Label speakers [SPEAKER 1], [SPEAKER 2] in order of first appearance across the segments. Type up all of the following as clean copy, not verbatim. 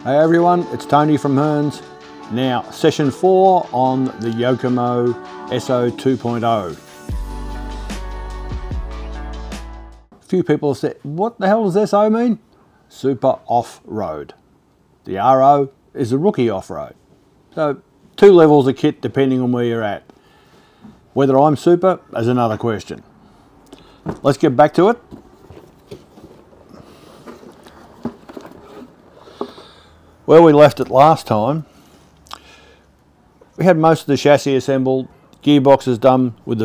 [SPEAKER 1] Hey everyone, it's Tony from Hearns. Now, session 4 on the YOKOMO SO2.0. A few people have said, what the hell does SO mean? Super Off-Road. The RO is a rookie off-road. So, 2 levels of kit depending on where you're at. Whether I'm super is another question. Let's get back to it. Where we left it last time, we had most of the chassis assembled, gearboxes done with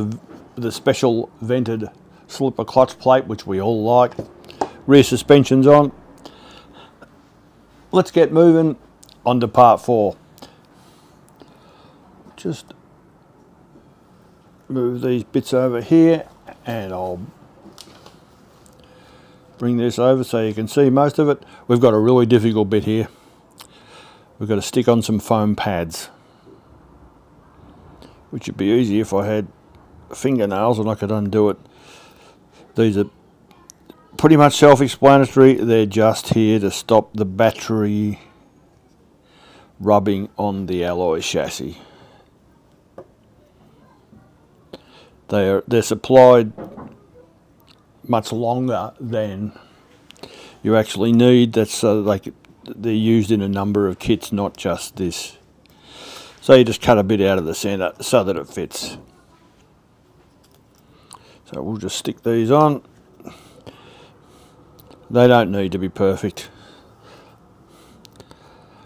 [SPEAKER 1] the special vented slipper clutch plate, which we all like, rear suspensions on. Let's get moving on to part 4. Just move these bits over here and I'll bring this over so you can see most of it. We've got a really difficult bit here. We've got to stick on some foam pads, which would be easy if I had fingernails and I could undo it. These are pretty much self-explanatory. They're just here to stop the battery rubbing on the alloy chassis. They're supplied much longer than you actually need. That's so they're used in a number of kits, not just this. So you just cut a bit out of the centre so that it fits. So we'll just stick these on. They don't need to be perfect.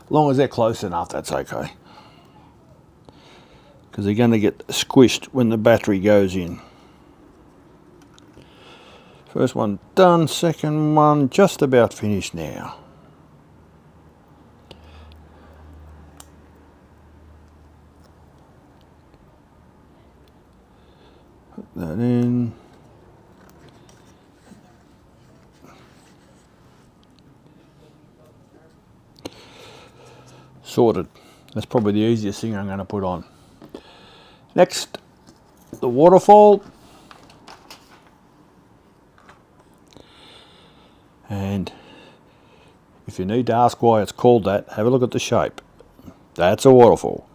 [SPEAKER 1] As long as they're close enough, that's okay. Because they're going to get squished when the battery goes in. First one done, second one just about finished now. Put that in. Sorted. That's probably the easiest thing I'm going to put on. Next, the Waterfall. And if you need to ask why it's called that, have a look at the shape. That's a waterfall.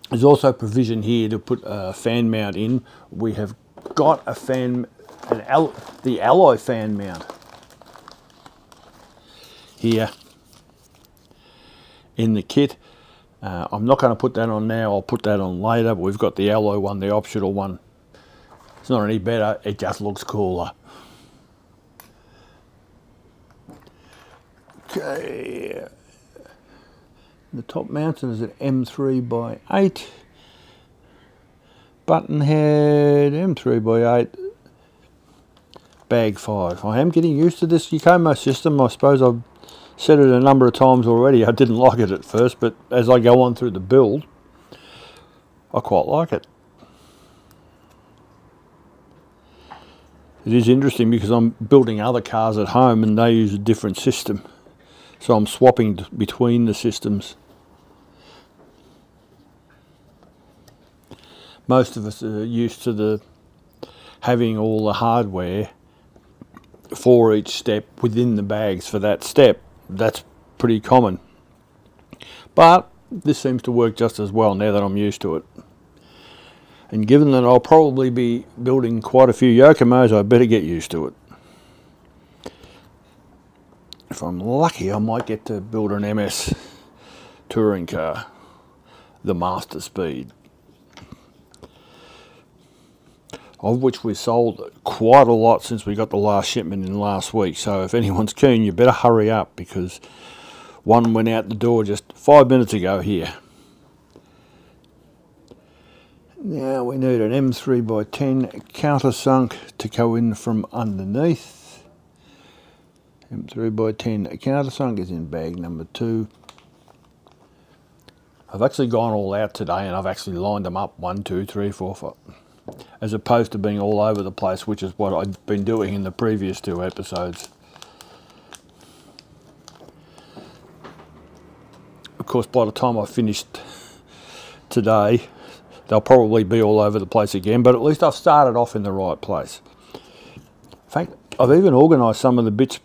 [SPEAKER 1] There's also provision here to put a fan mount in. We have got a the alloy fan mount here in the kit. I'm not going to put that on now, I'll put that on later, but we've got the alloy one, the optional one. It's not any better, it just looks cooler. Okay. The top mounting is an M3x8. Button head, M3x8. Bag 5. I am getting used to this YOKOMO system. I suppose I've said it a number of times already. I didn't like it at first, but as I go on through the build, I quite like it. It is interesting because I'm building other cars at home and they use a different system. So I'm swapping between the systems. Most of us are used to having all the hardware for each step within the bags for that step. That's pretty common. But this seems to work just as well now that I'm used to it. And given that I'll probably be building quite a few YOKOMOs, I better get used to it. If I'm lucky, I might get to build an MS touring car, the Master Speed, of which we sold quite a lot since we got the last shipment in last week. So if anyone's keen, you better hurry up because one went out the door just 5 minutes ago here. Now we need an M3x10 countersunk to go in from underneath. M3x10 countersunk is in bag number 2. I've actually gone all out today and I've actually lined them up 1, 2, 3, 4, 5, as opposed to being all over the place, which is what I've been doing in the previous 2 episodes. Of course, by the time I finished today, they'll probably be all over the place again, but at least I've started off in the right place. In fact, I've even organised some of the bits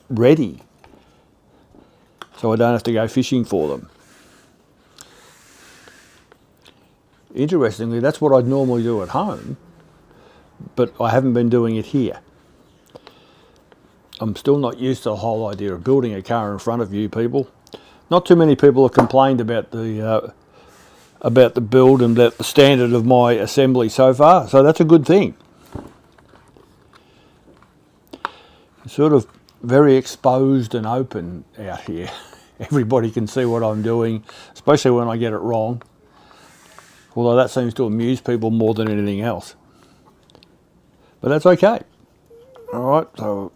[SPEAKER 1] ready so I don't have to go fishing for them. Interestingly, that's what I'd normally do at home, but I haven't been doing it here. I'm still not used to the whole idea of building a car in front of you people. Not too many people have complained about the build and about the standard of my assembly so far, so that's a good thing. It's sort of very exposed and open out here. Everybody can see what I'm doing, especially when I get it wrong. Although that seems to amuse people more than anything else. But that's okay. Alright, so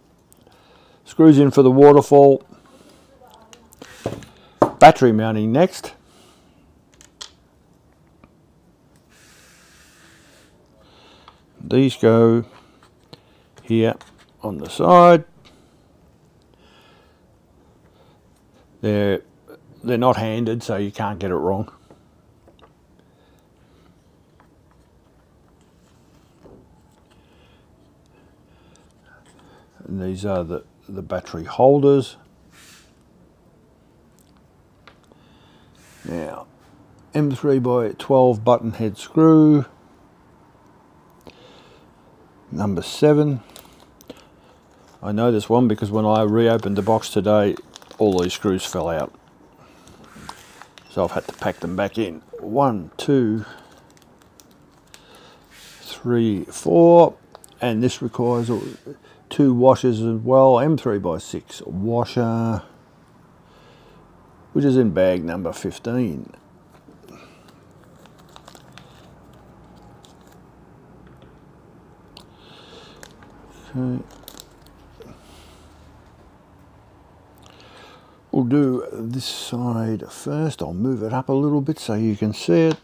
[SPEAKER 1] screws in for the waterfall. Battery mounting next. These go here on the side. They're not handed, so you can't get it wrong. And these are the battery holders. Now, M3 by 12 button head screw. Number 7. I know this one because when I reopened the box today, all these screws fell out. So I've had to pack them back in. 1, 2, 3, 4. And this requires 2 washers as well. M3 by 6 washer, which is in bag number 15. Okay. We'll do this side first. I'll move it up a little bit so you can see it.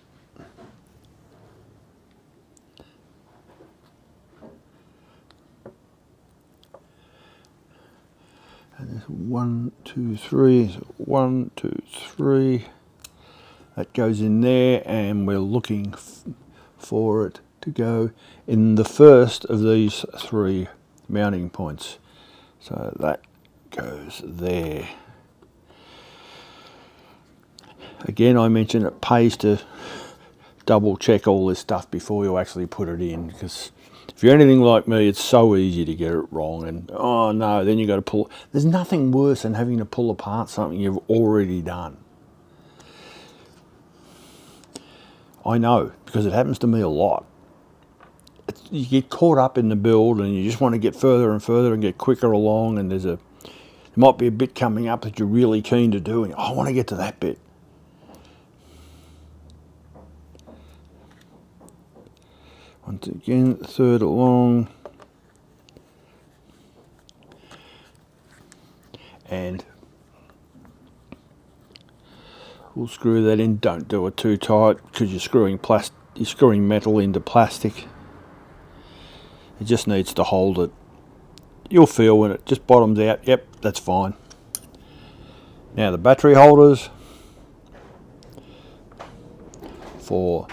[SPEAKER 1] And there's 1, 2, 3. 1, 2, 3. That goes in there, and we're looking for it to go in the first of these 3 mounting points. So that goes there. Again, I mentioned it pays to double check all this stuff before you actually put it in, because if you're anything like me, it's so easy to get it wrong, and oh no, then you got to pull. There's nothing worse than having to pull apart something you've already done. I know, because it happens to me a lot. You get caught up in the build and you just want to get further and further and get quicker along, and there might be a bit coming up that you're really keen to do, and I want to get to that bit. Once again, 3rd along, and we'll screw that in. Don't do it too tight because you're screwing metal into plastic. It just needs to hold it. You'll feel when it just bottoms out. Yep, that's fine. Now the battery holders for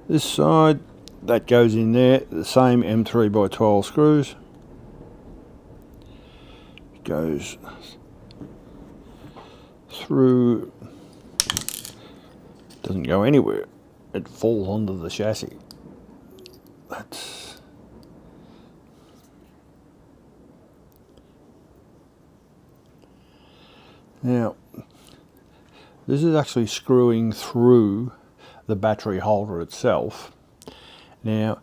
[SPEAKER 1] this side, that goes in there, the same M3 by 12 screws. Goes through, doesn't go anywhere, it falls onto the chassis. That's now, this is actually screwing through the battery holder itself. Now,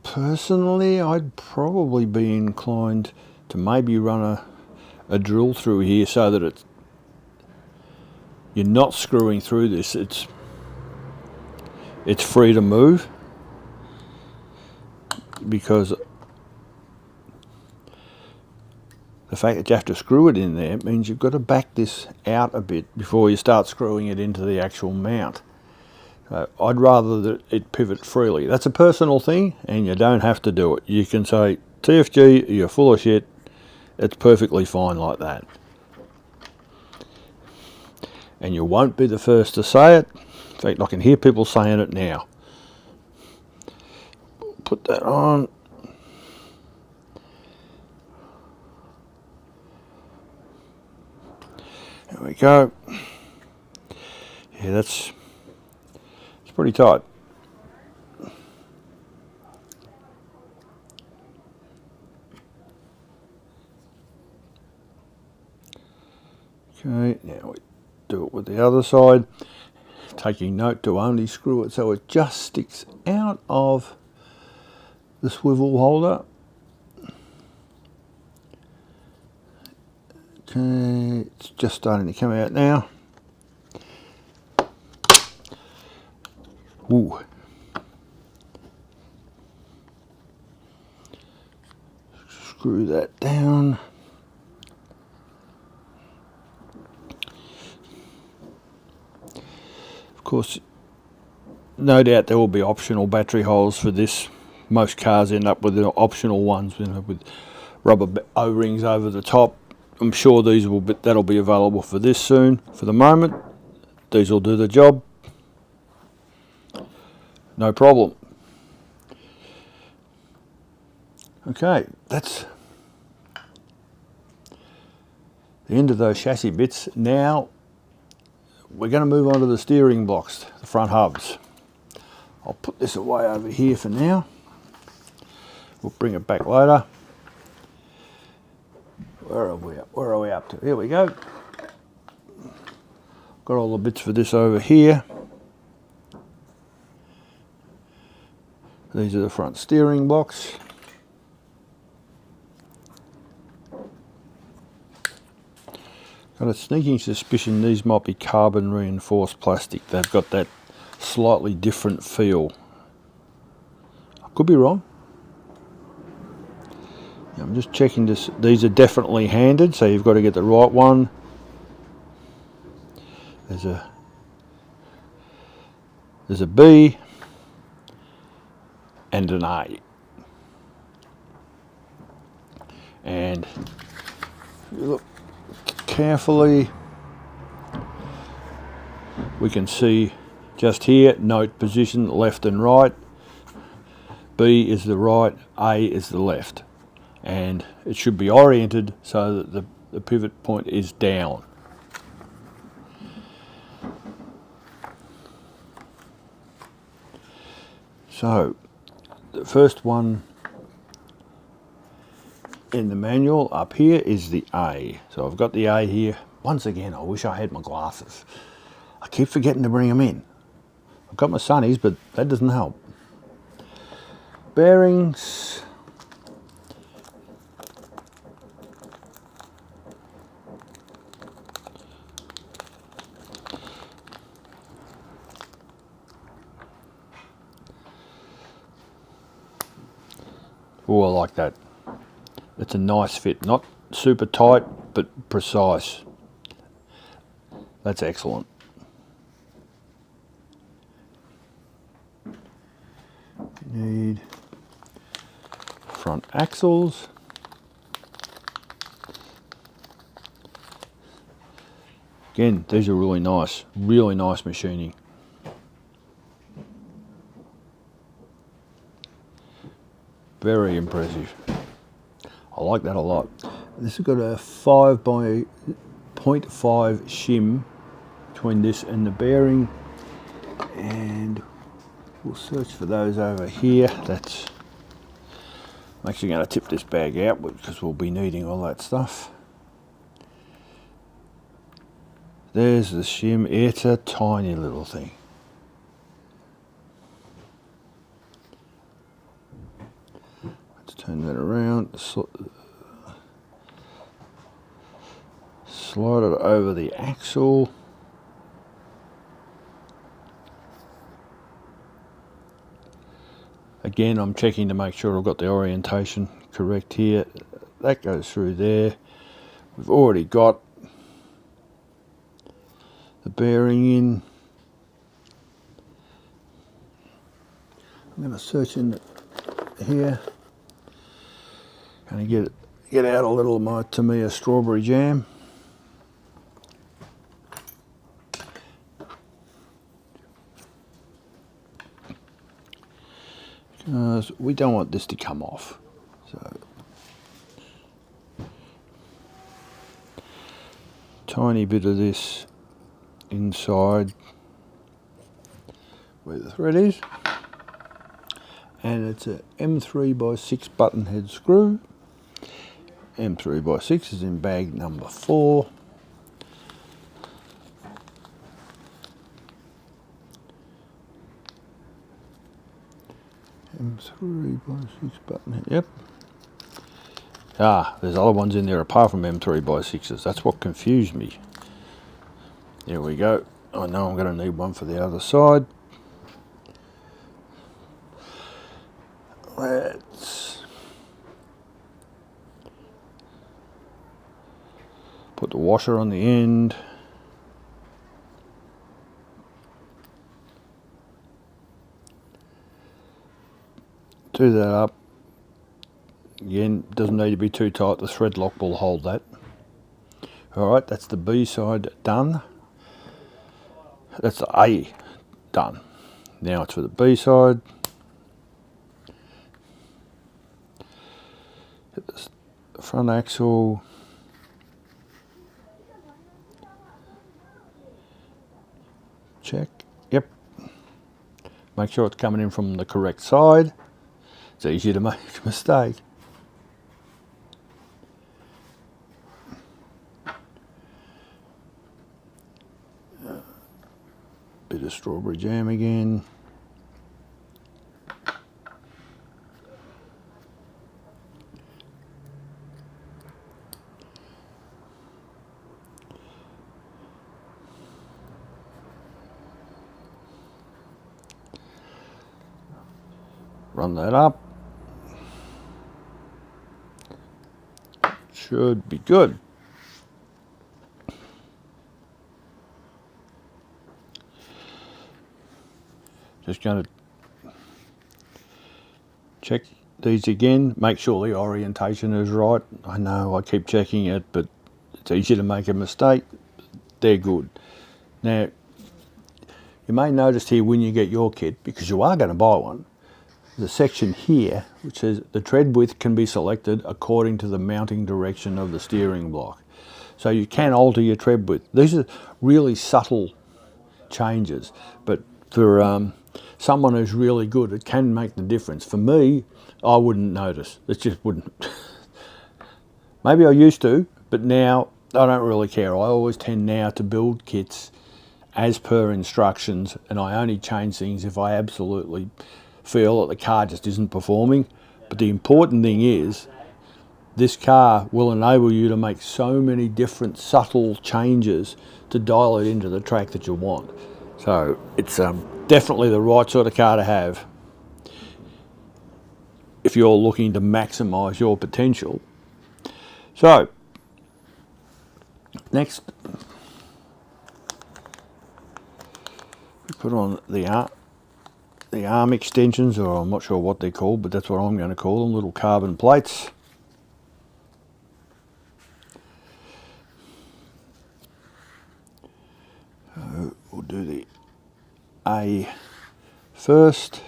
[SPEAKER 1] personally, I'd probably be inclined to maybe run a drill through here so that you're not screwing through this. It's free to move, because the fact that you have to screw it in there means you've got to back this out a bit before you start screwing it into the actual mount. I'd rather that it pivot freely. That's a personal thing, and you don't have to do it. You can say, TFG, you're full of shit. It's perfectly fine like that. And you won't be the first to say it. In fact, I can hear people saying it now. put that on. There we go. Yeah, it's pretty tight. Okay, now we do it with the other side, taking note to only screw it so it just sticks out of the swivel holder. Okay, it's just starting to come out now. Ooh. Screw that down. Of course, no doubt there will be optional battery holes for this. Most cars end up with the optional ones, you know, with rubber O-rings over the top. I'm sure these will be, that'll be available for this soon. For the moment, these will do the job. No problem. Okay, that's the end of those chassis bits. Now we're going to move on to the steering blocks, the front hubs. I'll put this away over here for now. We'll bring it back later. Where are we up to? Here we go. Got all the bits for this over here. These are the front steering blocks. Got a sneaking suspicion these might be carbon reinforced plastic. They've got that slightly different feel. I could be wrong. I'm just checking this. These are definitely handed, so you've got to get the right one. There's a B and an A. And if you look carefully, we can see just here, note position left and right. B is the right, A is the left. And it should be oriented so that the pivot point is down. So the first one in the manual up here is the A. So I've got the A here. Once again, I wish I had my glasses. I keep forgetting to bring them in. I've got my sunnies, but that doesn't help. Bearings. Oh, I like that. It's a nice fit. Not super tight, but precise. That's excellent. Need front axles. Again, these are really nice machining. Very impressive. I like that a lot. This has got a 5 by 0.5 shim between this and the bearing, and we'll search for those over here. That's, I'm actually going to tip this bag out because we'll be needing all that stuff. There's the shim. It's a tiny little thing. Turn that around, slide it over the axle. Again, I'm checking to make sure I've got the orientation correct here. That goes through there. We've already got the bearing in. I'm going to search in here. Going to get out a little of my Tamiya strawberry jam. because we don't want this to come off. So tiny bit of this inside where the thread is, and it's a M3x6 button head screw. M3x6 is in bag number 4. M3x6 button head, yep. Ah, there's other ones in there apart from M3x6s. That's what confused me. There we go. I know I'm going to need one for the other side. Let's put the washer on the end. Do that up. Again, doesn't need to be too tight. The thread lock will hold that. Alright, that's the B side done. That's the A done. Now it's for the B side. Hit the front axle. Check. Yep. Make sure it's coming in from the correct side. It's easy to make a mistake. Bit of strawberry jam again. Run that up. Should be good. Just going to check these again, make sure the orientation is right. I know I keep checking it, but it's easy to make a mistake. They're good. Now, you may notice here when you get your kit, because you are going to buy one, there's a section here which says the tread width can be selected according to the mounting direction of the steering block. So you can alter your tread width. These are really subtle changes, but for someone who's really good, it can make the difference. For me, I wouldn't notice. It just wouldn't. Maybe I used to, but now I don't really care. I always tend now to build kits as per instructions, and I only change things if I absolutely feel that the car just isn't performing. But the important thing is, this car will enable you to make so many different subtle changes to dial it into the track that you want. So it's definitely the right sort of car to have if you're looking to maximise your potential. So next, we put on the arm extensions, or I'm not sure what they're called, but that's what I'm going to call them, little carbon plates. So we'll do the A first.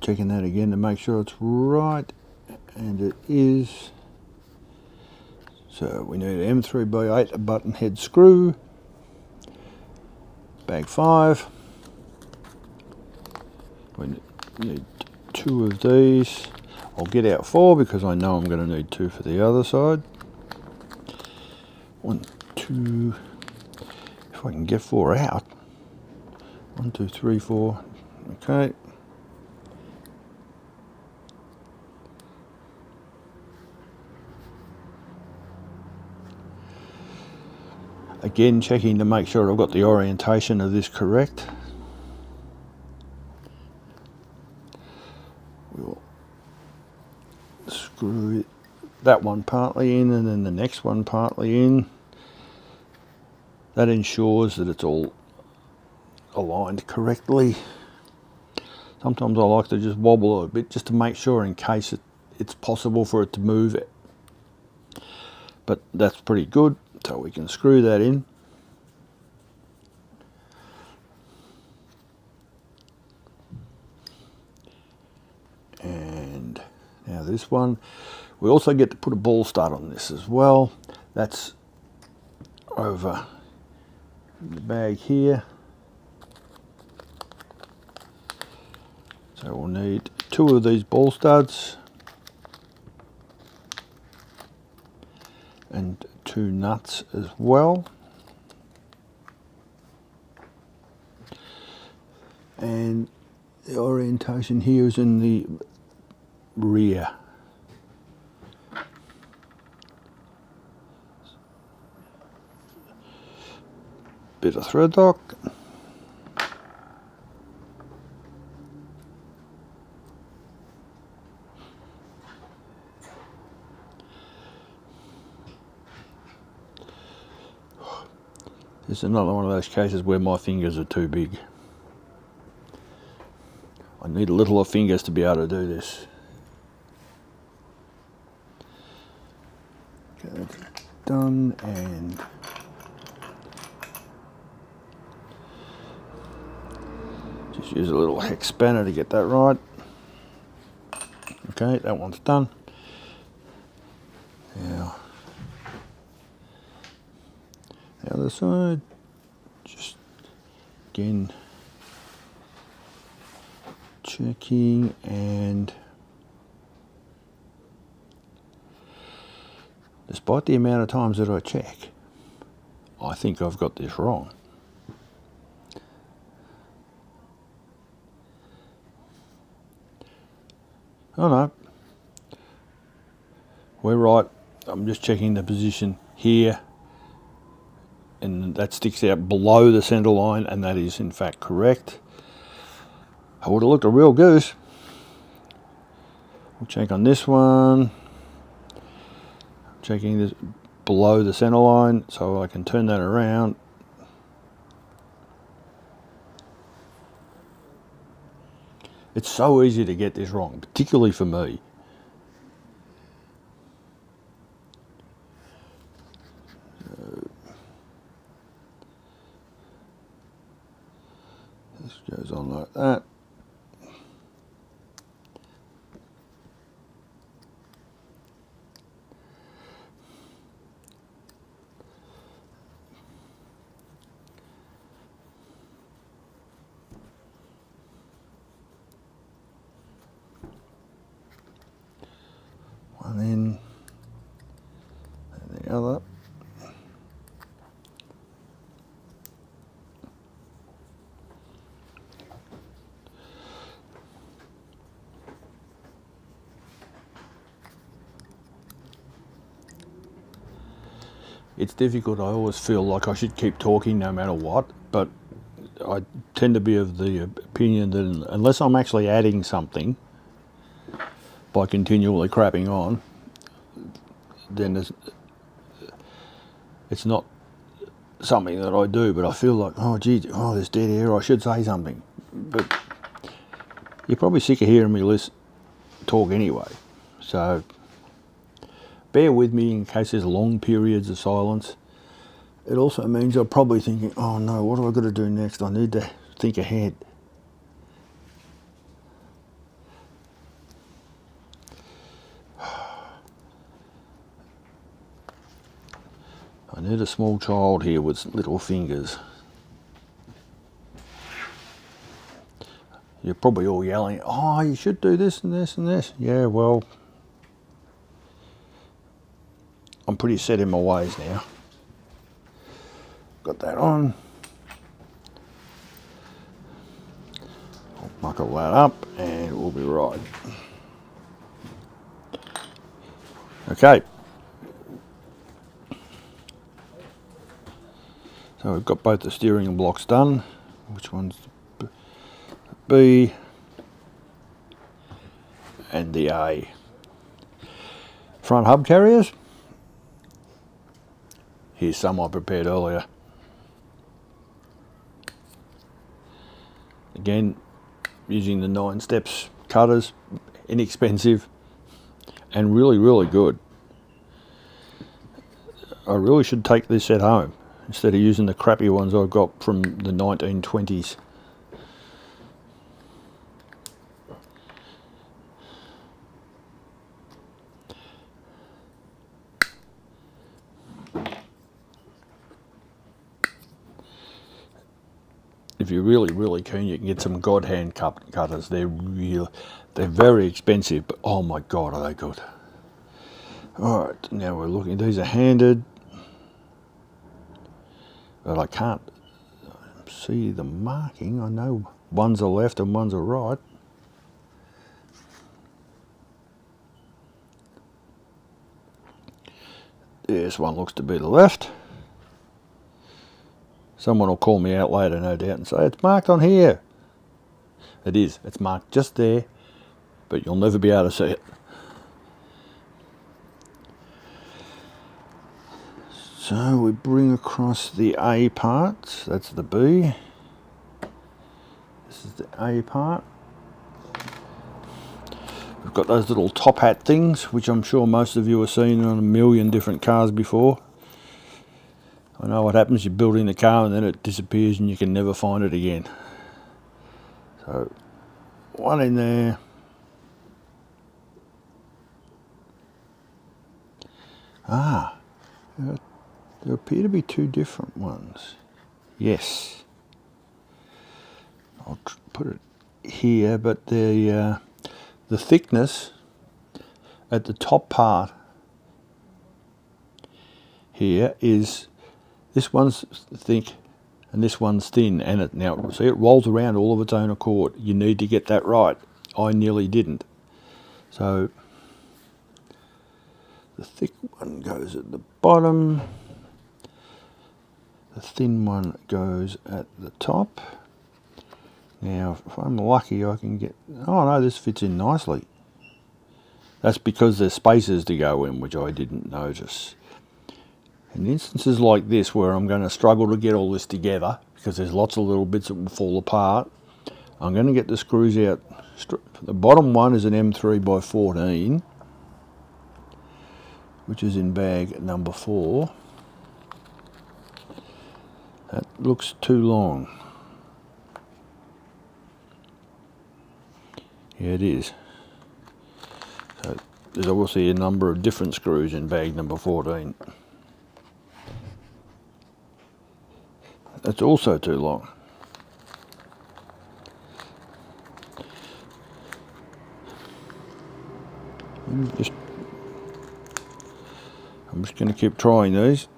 [SPEAKER 1] Checking that again to make sure it's right, and it is. So we need an M3x8, a button head screw, bag 5. We need 2 of these. I'll get out 4 because I know I'm going to need 2 for the other side. 1, 2, if I can get 4 out. 1, 2, 3, 4, okay. Again, checking to make sure I've got the orientation of this correct. We'll screw that one partly in and then the next one partly in. That ensures that it's all aligned correctly. Sometimes I like to just wobble a bit just to make sure in case it's possible for it to move it. But that's pretty good. So we can screw that in. this one. We also get to put a ball stud on this as well. That's over the bag here. So we'll need 2 of these ball studs and 2 nuts as well. And the orientation here is in the rear. Bit of thread lock. This is another one of those cases where my fingers are too big. I need littler fingers to be able to do this. Okay, that's done, and just use a little hex spanner to get that right. Okay, that one's done. Now, the other side, just again checking, and despite the amount of times that I check, I think I've got this wrong. Oh no, we're right. I'm just checking the position here, and that sticks out below the centre line, and that is in fact correct. I would have looked a real goose. We'll check on this one. Checking this below the centre line so I can turn that around. It's so easy to get this wrong, particularly for me. This goes on like that. One in, and the other. It's difficult. I always feel like I should keep talking no matter what, but I tend to be of the opinion that unless I'm actually adding something by continually crapping on, then it's not something that I do. But I feel like, oh gee, oh, there's dead air, I should say something. But you're probably sick of hearing me talk anyway, so bear with me in case there's long periods of silence. It also means I'm probably thinking, oh no, what have I got to do next? I need to think ahead. I need a small child here with little fingers. You're probably all yelling, oh, you should do this and this and this. Yeah, well, I'm pretty set in my ways now. Got that on. I'll buckle that up and we'll be right. Okay. So we've got both the steering blocks done. Which one's the B and the A? Front hub carriers. Here's some I prepared earlier. Again, using the 9 steps cutters, inexpensive and really, really good. I really should take this at home instead of using the crappy ones I've got from the 1920s. if you're really keen, you can get some God hand cutters. They're very expensive, but oh my God, are they good. Alright, now we're looking, these are handed, but I can't see the marking. I know one's a left and one's a right. This one looks to be the left. Someone will call me out later, no doubt, and say, it's marked on here. It is, it's marked just there, but you'll never be able to see it. So we bring across the A part, that's the B. This is the A part. We've got those little top hat things, which I'm sure most of you have seen on a million different cars before. I know what happens, you build in the car and then it disappears and you can never find it again. So, one in there. Ah, there appear to be two different ones. Yes. I'll put it here, but the thickness at the top part here is, this one's thick and this one's thin, and it now, see, it rolls around all of its own accord. You need to get that right. I nearly didn't. So the thick one goes at the bottom, the thin one goes at the top. Now, if I'm lucky, I can get, oh no, this fits in nicely. That's because there's spaces to go in, which I didn't notice. In instances like this, where I'm going to struggle to get all this together, because there's lots of little bits that will fall apart, I'm going to get the screws out. The bottom one is an M3 by 14, which is in bag number 4. That looks too long. Yeah, it is. So there's obviously a number of different screws in bag number 14. That's also too long. I'm just going to keep trying these.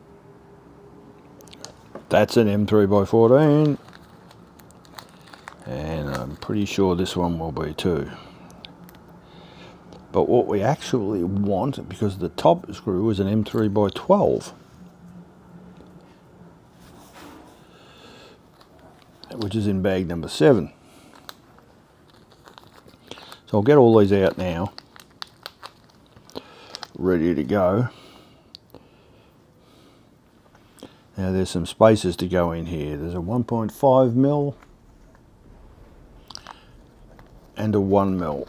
[SPEAKER 1] That's an M3 by 14. And I'm pretty sure this one will be too. But what we actually want, because the top screw is an M3 by 12, which is in bag number 7. So I'll get all these out now, ready to go. Now there's some spaces to go in here. There's a 1.5 mil and a 1 mil.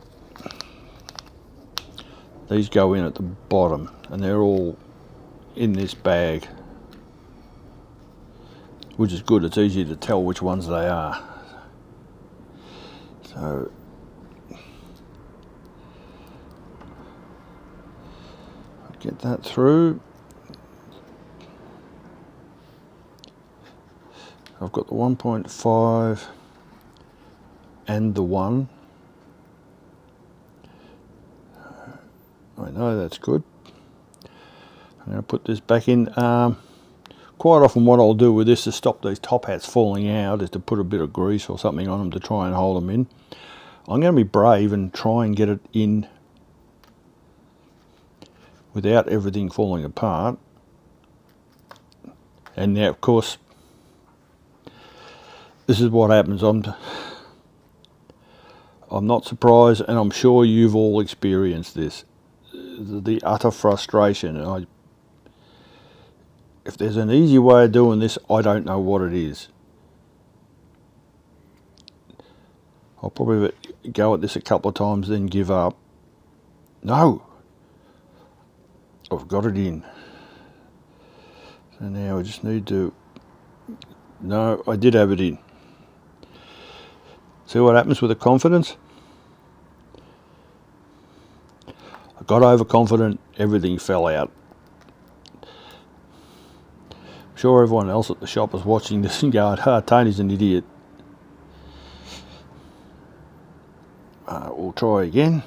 [SPEAKER 1] These go in at the bottom and they're all in this bag, which is good. It's easy to tell which ones they are. So get that through. I've got the 1.5 and the 1. I know that's good. I'm going to put this back in. Quite often what I'll do with this to stop these top hats falling out is to put a bit of grease or something on them to try and hold them in. I'm going to be brave and try and get it in without everything falling apart. And now, of course, this is what happens. I'm not surprised, and I'm sure you've all experienced this. The utter frustration. If there's an easy way of doing this, I don't know what it is. I'll probably go at this a couple of times, then give up. No! I've got it in. So now I just need to... No, I did have it in. See what happens with the confidence? I got overconfident, everything fell out. I'm sure everyone else at the shop is watching this and going, ah, Tony's an idiot. we'll try again.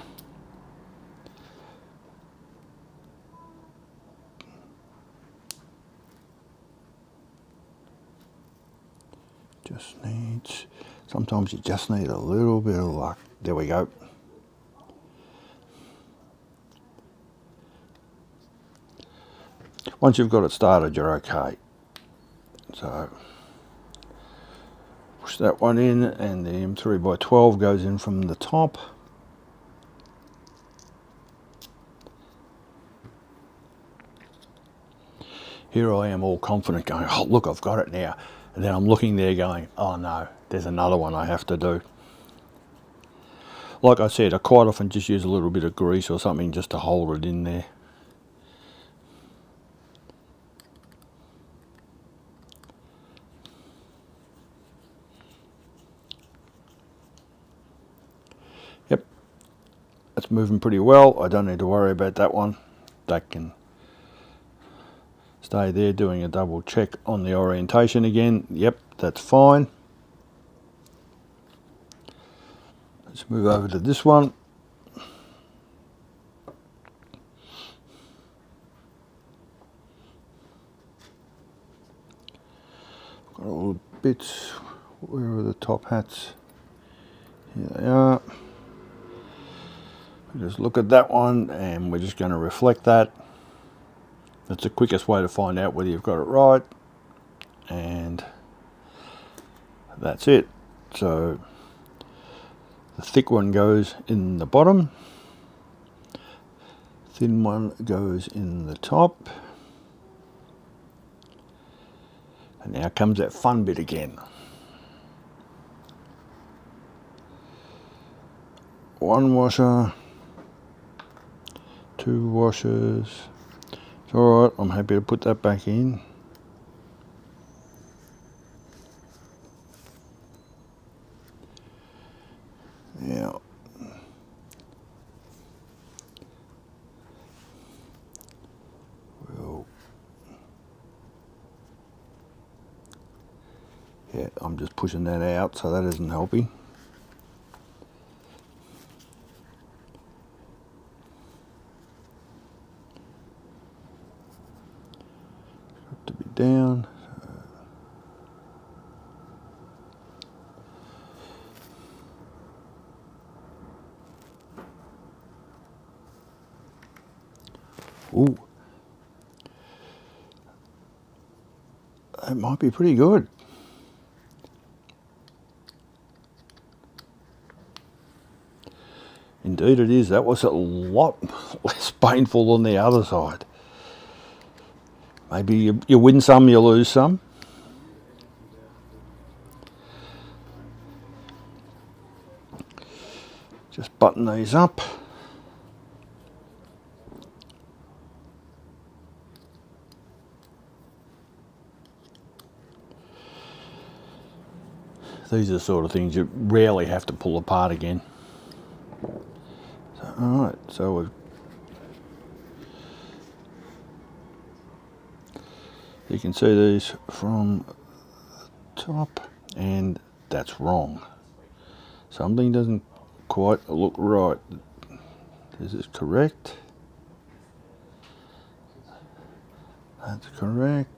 [SPEAKER 1] Just needs, sometimes you just need a little bit of luck. There we go. Once you've got it started, you're okay. So push that one in, and the M3x12 goes in from the top. Here I am all confident going, oh look, I've got it now. And then I'm looking there going, oh no, there's another one I have to do. Like I said, I quite often just use a little bit of grease or something just to hold it in there. Yep, that's moving pretty well. I don't need to worry about that one. That can stay there. Doing a double check on the orientation again. Yep, that's fine. Let's move over to this one. Got all the bits. Where are the top hats? Here they are. Just look at that one, and we're just going to reflect that. That's the quickest way to find out whether you've got it right, and that's it. So the thick one goes in the bottom, thin one goes in the top, and now comes that fun bit again. One washer, two washers. It's alright, I'm happy to put that back in. Yeah. Well, yeah, I'm just pushing that out, so that isn't helping. To be down. Ooh, that might be pretty good. Indeed it is. That was a lot less painful than the other side. Maybe you win some, you lose some. Just button these up. These are the sort of things you rarely have to pull apart again. So, alright, so you can see these from the top, and that's wrong. Something doesn't quite look right. Is this correct? That's correct.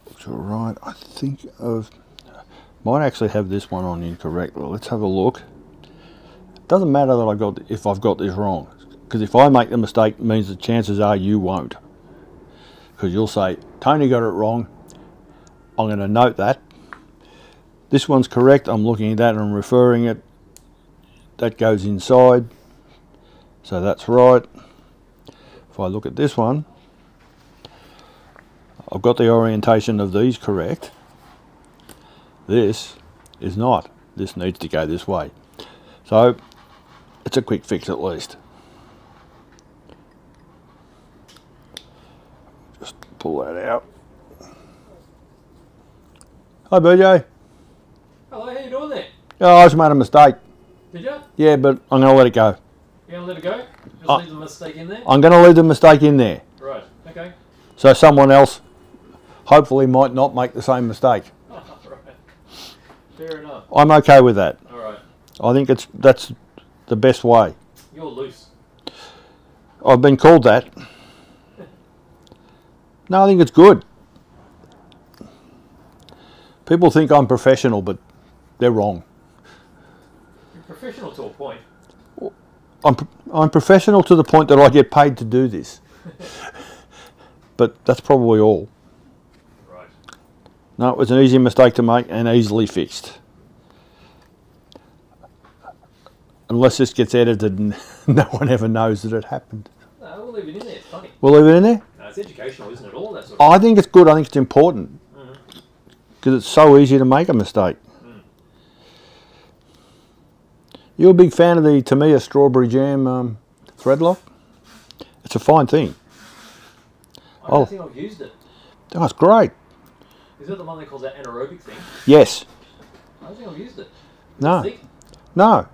[SPEAKER 1] Looks all right. I think of might actually have this one on incorrect. Well, let's have a look. It doesn't matter that if I've got this wrong, because if I make the mistake, it means the chances are you won't. Because you'll say, Tony got it wrong. I'm going to note that. This one's correct. I'm looking at that and I'm referring it. That goes inside. So that's right. If I look at this one, I've got the orientation of these correct. This is not. This needs to go this way. So it's a quick fix at least. Just pull that out. Hi BJ.
[SPEAKER 2] Hello, how you doing there?
[SPEAKER 1] Oh, I just made a mistake.
[SPEAKER 2] Did you?
[SPEAKER 1] Yeah, but I'm going to let it go.
[SPEAKER 2] You going to let it go? Just leave the mistake in there?
[SPEAKER 1] I'm going to leave the mistake in there.
[SPEAKER 2] Right, okay.
[SPEAKER 1] So someone else hopefully might not make the same mistake.
[SPEAKER 2] Right. Fair enough.
[SPEAKER 1] I'm okay with that.
[SPEAKER 2] All right.
[SPEAKER 1] I think that's the best way.
[SPEAKER 2] You're loose.
[SPEAKER 1] I've been called that. No, I think it's good. People think I'm professional, but they're wrong.
[SPEAKER 2] You're professional to a point.
[SPEAKER 1] I'm professional to the point that I get paid to do this. But that's probably all.
[SPEAKER 2] Right.
[SPEAKER 1] No, it was an easy mistake to make and easily fixed. Unless this gets edited and no one ever knows that it happened.
[SPEAKER 2] No, we'll leave it in there. It's funny.
[SPEAKER 1] We'll leave it in there?
[SPEAKER 2] No, it's educational, isn't it? All that sort of
[SPEAKER 1] I think it's good. I think it's important. Because it's so easy to make a mistake. You a big fan of the Tamiya strawberry jam thread lock? It's a fine thing.
[SPEAKER 2] I don't think I've used it.
[SPEAKER 1] Oh, it's great.
[SPEAKER 2] Is that the one that calls that anaerobic thing?
[SPEAKER 1] Yes.
[SPEAKER 2] I don't think I've used it.
[SPEAKER 1] No.
[SPEAKER 2] Thick?
[SPEAKER 1] No.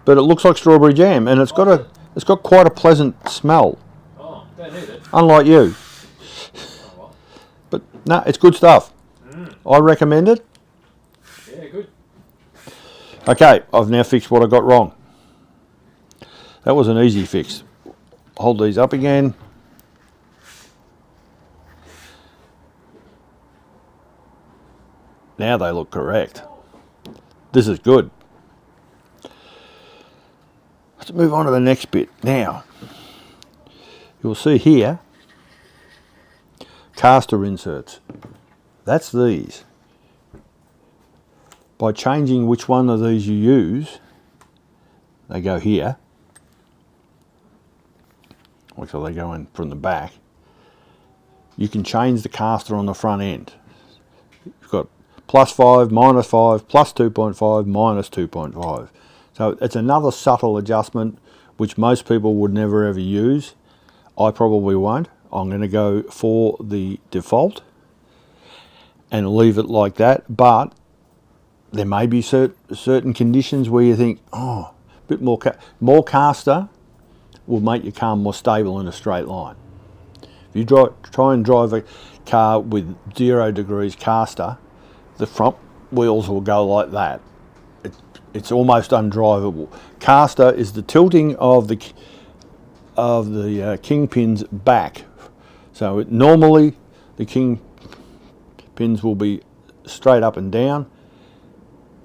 [SPEAKER 1] But it looks like strawberry jam, and it's got quite a pleasant smell.
[SPEAKER 2] Oh, don't need it.
[SPEAKER 1] Unlike you.
[SPEAKER 2] Oh, well.
[SPEAKER 1] But no, it's good stuff. I recommend it.
[SPEAKER 2] Yeah, good.
[SPEAKER 1] Okay, I've now fixed what I got wrong. That was an easy fix. Hold these up again. Now they look correct. This is good. Let's move on to the next bit. Now, you'll see here, caster inserts. That's these. By changing which one of these you use, they go here. So they go in from the back. You can change the caster on the front end. You've got +5, -5, +2.5, -2.5. So it's another subtle adjustment which most people would never ever use. I probably won't. I'm going to go for the default and leave it like that, but there may be certain conditions where you think, oh, a bit more caster will make your car more stable in a straight line. If you try and drive a car with 0 degrees caster, the front wheels will go like that. It's almost undrivable. Caster is the tilting of the kingpins back. So normally the kingpins will be straight up and down.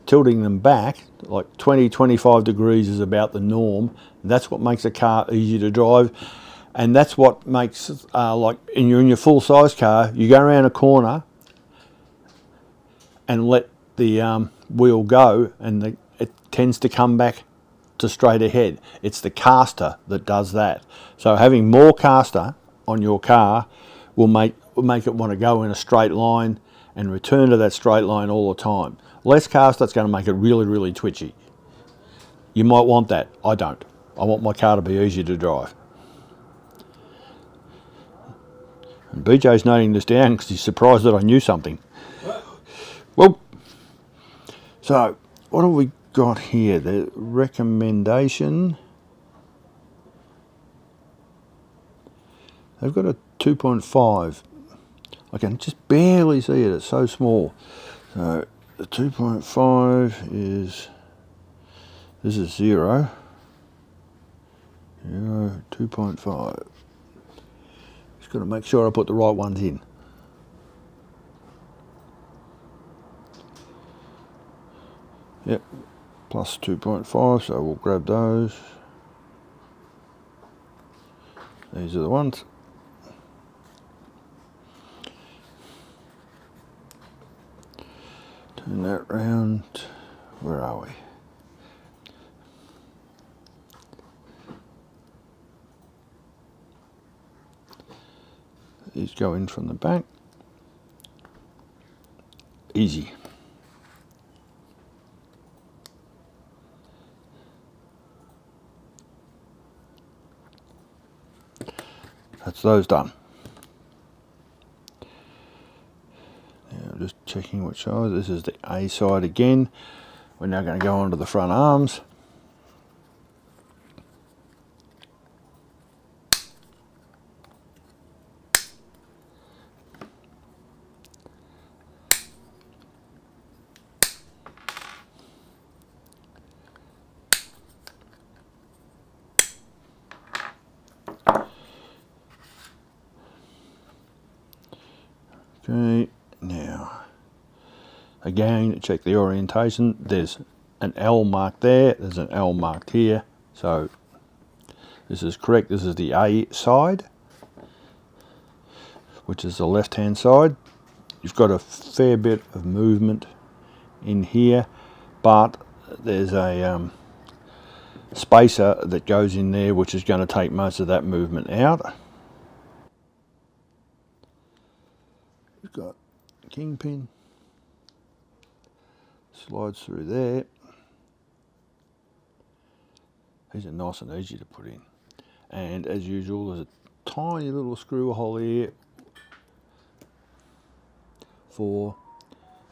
[SPEAKER 1] Tilting them back, like 20-25 degrees is about the norm. That's what makes a car easy to drive. And that's what makes, like in your full-size car, you go around a corner and let the wheel go, and it tends to come back to straight ahead. It's the caster that does that. So having more caster on your car will make it want to go in a straight line and return to that straight line all the time. Less caster, that's going to make it really, really twitchy. You might want that. I don't. I want my car to be easy to drive. And BJ's noting this down because he's surprised that I knew something. Well, so what have we got here? The recommendation. They've got a 2.5. I can just barely see it. It's so small. So the 2.5 is, this is 0. 2.5. Just got to make sure I put the right ones in. Yep, plus 2.5, so we'll grab those. These are the ones. Turn that round. Where are we? These go in from the back. Easy. That's those done. Now I'm just checking which side. This is the A side again. We're now going to go onto the front arms. Okay, now again check the orientation. There's an L marked there, there's an L marked here, so this is correct. This is the A side, which is the left hand side. You've got a fair bit of movement in here, but there's a spacer that goes in there which is going to take most of that movement out. You've got a kingpin, slides through there. These are nice and easy to put in, and as usual there's a tiny little screw hole here for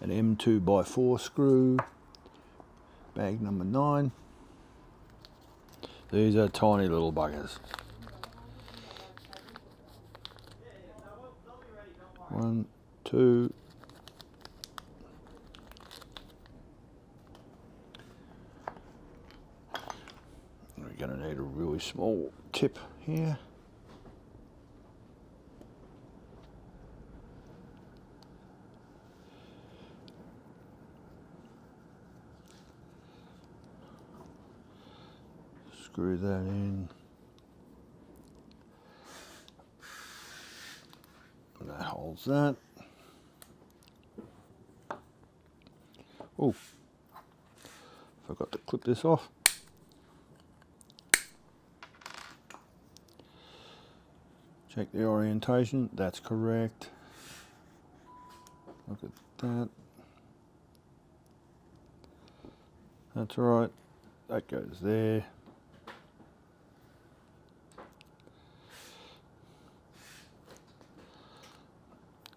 [SPEAKER 1] an M2x4 screw, bag number 9. These are tiny little buggers. 1, 2. We're going to need a really small tip here. Screw that in. That holds that. Oh, forgot to clip this off. Check the orientation, that's correct. Look at that. That's right, that goes there.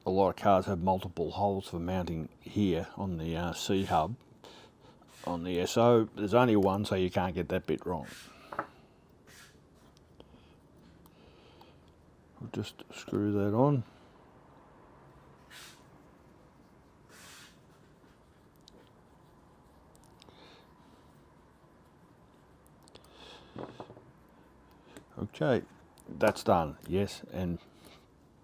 [SPEAKER 1] A lot of cars have multiple holes for mounting here on the C hub. On the SO, there's only one, so you can't get that bit wrong. We'll just screw that on. Okay, that's done, yes, and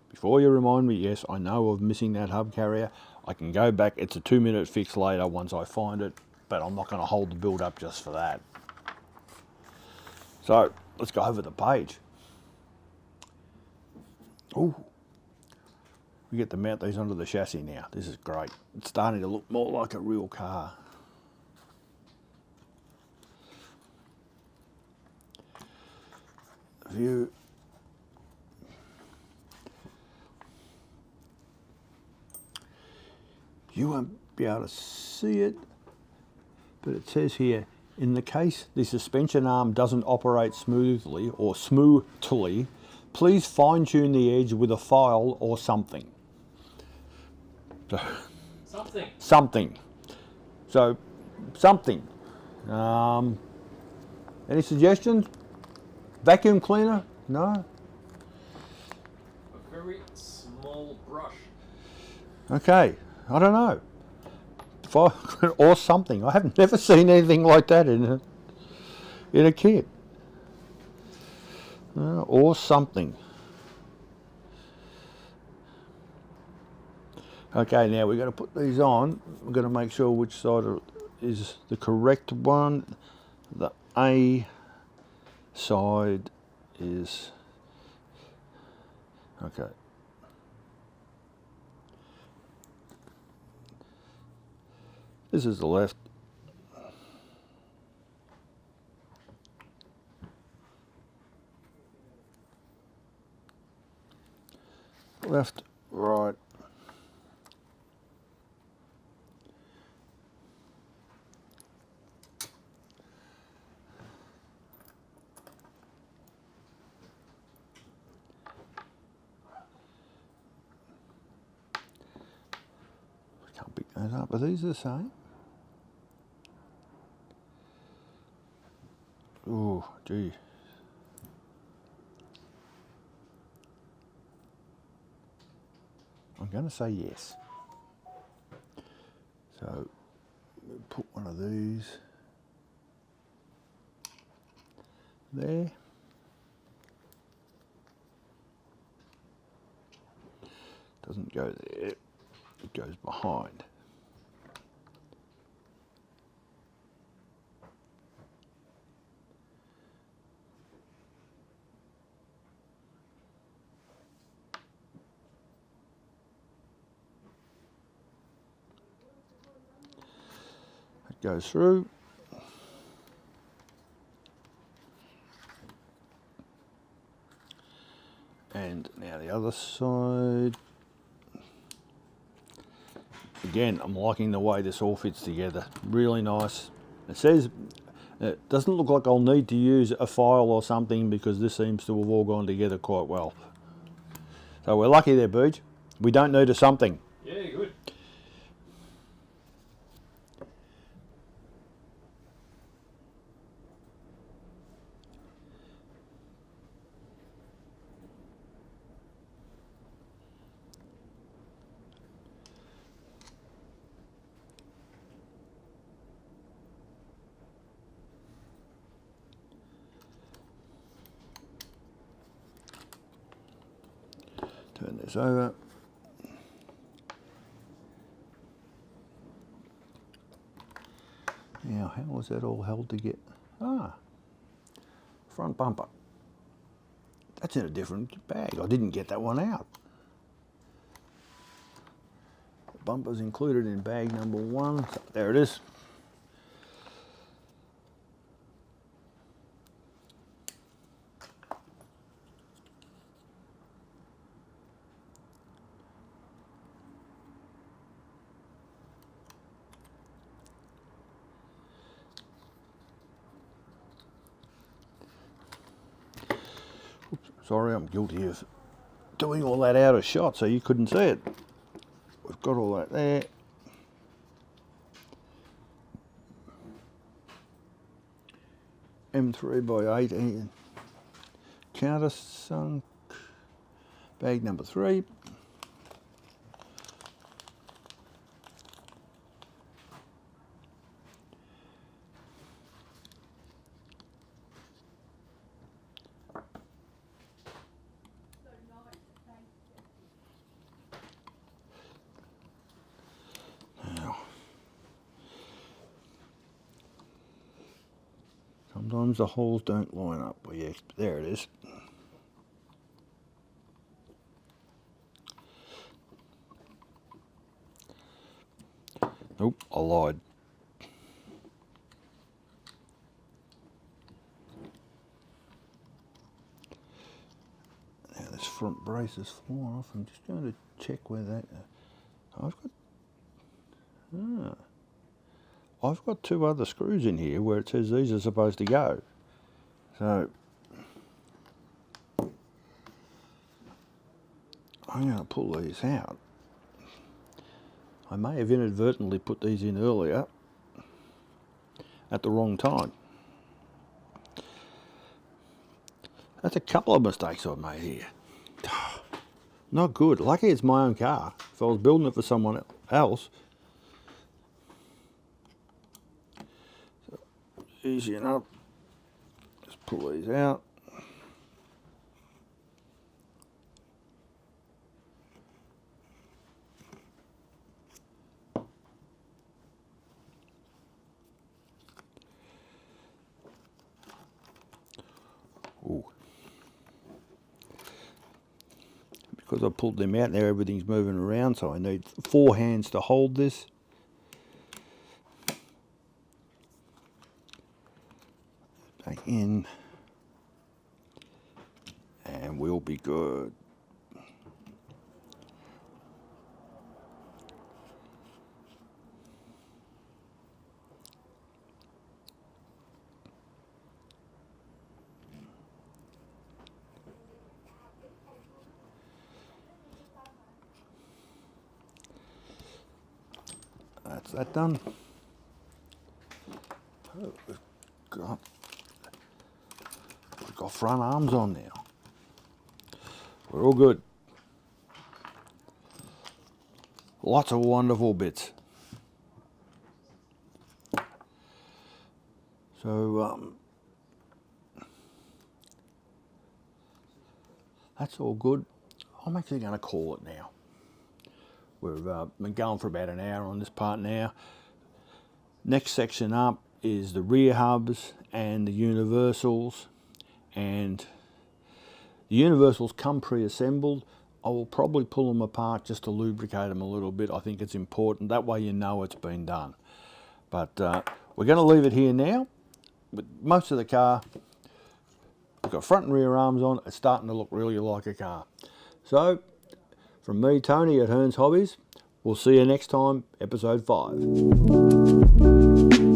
[SPEAKER 1] before you remind me, yes, I know of missing that hub carrier. I can go back, it's a 2-minute fix later once I find it, but I'm not going to hold the build up just for that. So, let's go over the page. Oh, we get to mount these onto the chassis now. This is great. It's starting to look more like a real car. View. You won't be able to see it, but it says here, in the case the suspension arm doesn't operate smoothly or smoothly, please fine tune the edge with a file or something. Something. So, something. Any suggestions? Vacuum cleaner? No?
[SPEAKER 2] A very small brush.
[SPEAKER 1] Okay, I don't know. Or something. I have never seen anything like that in a kit. Or something. Okay, now we're going to put these on. We're going to make sure which side is the correct one. The A side is... okay. This is the left. Left, right. I can't pick those up. Are these the same? Oh, gee. I'm going to say yes. So, we'll put one of these there. Doesn't go there, it goes behind. It goes through. And now the other side. Again, I'm liking the way this all fits together. Really nice. It says, it doesn't look like I'll need to use a file or something because this seems to have all gone together quite well. So we're lucky there, Beach. We don't need a something.
[SPEAKER 2] Yeah, good.
[SPEAKER 1] Turn this over. Now, how was that all held together? Ah, front bumper. That's in a different bag. I didn't get that one out. The bumper's included in bag number 1. So there it is. Sorry, I'm guilty of doing all that out of shot so you couldn't see it. We've got all that there. M3 by 18. Countersunk. Bag number 3. Sometimes the holes don't line up. Well, yeah, there it is. Nope, I lied. Now this front brace is falling off. I'm just going to check where that. I've got 2 other screws in here where it says these are supposed to go. So I'm going to pull these out. I may have inadvertently put these in earlier at the wrong time. That's a couple of mistakes I've made here. Not good. Lucky it's my own car. If I was building it for someone else, so easy enough. Just pull these out. Ooh. Because I pulled them out, now everything's moving around, so I need 4 hands to hold this. Back in, and we'll be good. That's that done. Oh, we've got front arms on now. We're all good. Lots of wonderful bits. So that's all good. I'm actually going to call it now. We've been going for about an hour on this part now. Next section up is the rear hubs and the universals, and the universals come pre-assembled. I will probably pull them apart just to lubricate them a little bit. I think it's important. That way you know it's been done. But we're going to leave it here now. But most of the car, we've got front and rear arms on. It's starting to look really like a car. So, from me, Tony at Hearns Hobbies, we'll see you next time, episode 5.